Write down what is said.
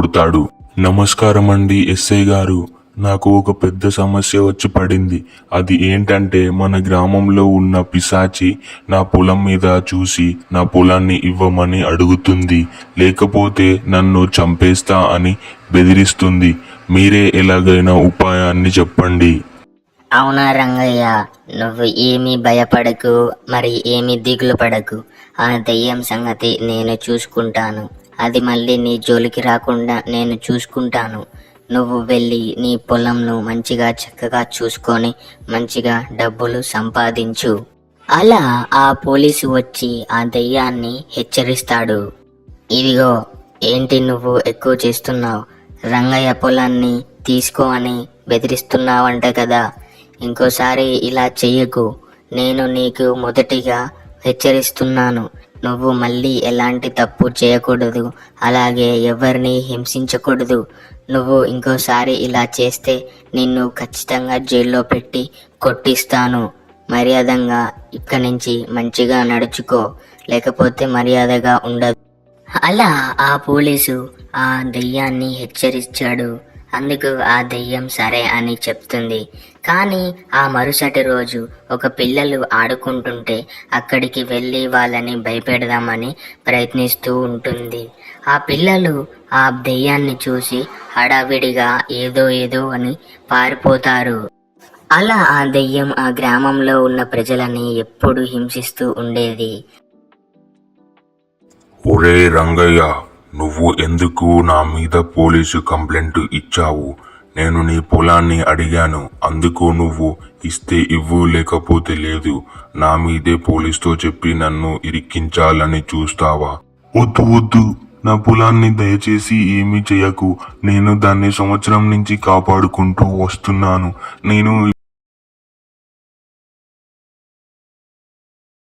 కొడతాడు. నమస్కారం అండి ఎస్ఐ గారు, నాకు ఒక పెద్ద సమస్య వచ్చి పడింది. అది ఏంటంటే మన గ్రామంలో ఉన్న పిశాచి నా పొలం మీద చూసి నా పొలాన్ని ఇవ్వమని అడుగుతుంది, లేకపోతే నన్ను చంపేస్తా అని బెదిరిస్తుంది. మీరే ఎలాగైనా ఉపాయాన్ని చెప్పండి. అవునా రంగయ్య, నువ్వు ఏమీ భయపడకు, మరి ఏమీ దిగులు పడకు. ఆ దెయ్యం సంగతి నేను చూసుకుంటాను. అది మళ్ళీ నీ జోలికి రాకుండా నేను చూసుకుంటాను. నువ్వు వెళ్ళి నీ పొలంను మంచిగా చక్కగా చూసుకొని మంచిగా డబ్బులు సంపాదించు. అలా ఆ పోలీసు వచ్చి ఆ దెయ్యాన్ని హెచ్చరిస్తాడు. ఇదిగో, ఏంటి నువ్వు ఎక్కువ చేస్తున్నావు? రంగయ్య పొలాన్ని తీసుకో అని బెదిరిస్తున్నావంట కదా. ఇంకోసారి ఇలా చెయ్యకు. నేను నీకు మొదటిగా హెచ్చరిస్తున్నాను. నువ్వు మళ్ళీ ఎలాంటి తప్పు చేయకూడదు, అలాగే ఎవరిని హింసించకూడదు. నువ్వు ఇంకోసారి ఇలా చేస్తే నిన్ను ఖచ్చితంగా జైల్లో పెట్టి కొట్టిస్తాను. మర్యాదగా ఇక్కడి నుంచి మంచిగా నడుచుకో, లేకపోతే మర్యాదగా ఉండదు. అలా ఆ పోలీసు ఆ దెయ్యాన్ని హెచ్చరించాడు. అందుకు ఆ దెయ్యం సరే అని చెప్తుంది. కానీ ఆ మరుసటి రోజు ఒక పిల్లలు ఆడుకుంటుంటే అక్కడికి వెళ్ళి వాళ్ళని భయపెడదామని ప్రయత్నిస్తూ ఉంటుంది. ఆ పిల్లలు ఆ దెయ్యాన్ని చూసి హడావిడిగా ఏదో అని పారిపోతారు. అలా ఆ దెయ్యం ఆ గ్రామంలో ఉన్న ప్రజలని ఎప్పుడు హింసిస్తూ ఉండేది. ఒరే రంగయ్య, నువ్వు ఎందుకు నా మీద పోలీసు కంప్లైంట్ ఇచ్చావు? నేను నీ పొలాన్ని అడిగాను, అందుకు నువ్వు ఇస్తే ఇవ్వు, లేకపోతే లేదు. నా మీదే పోలీసుతో చెప్పి నన్ను ఇరికించాలని చూస్తావా? వద్దు వద్దు, నా పొలాన్ని దయచేసి ఏమీ చేయకు. నేను దాన్ని సంవత్సరం నుంచి కాపాడుకుంటూ వస్తున్నాను. నేను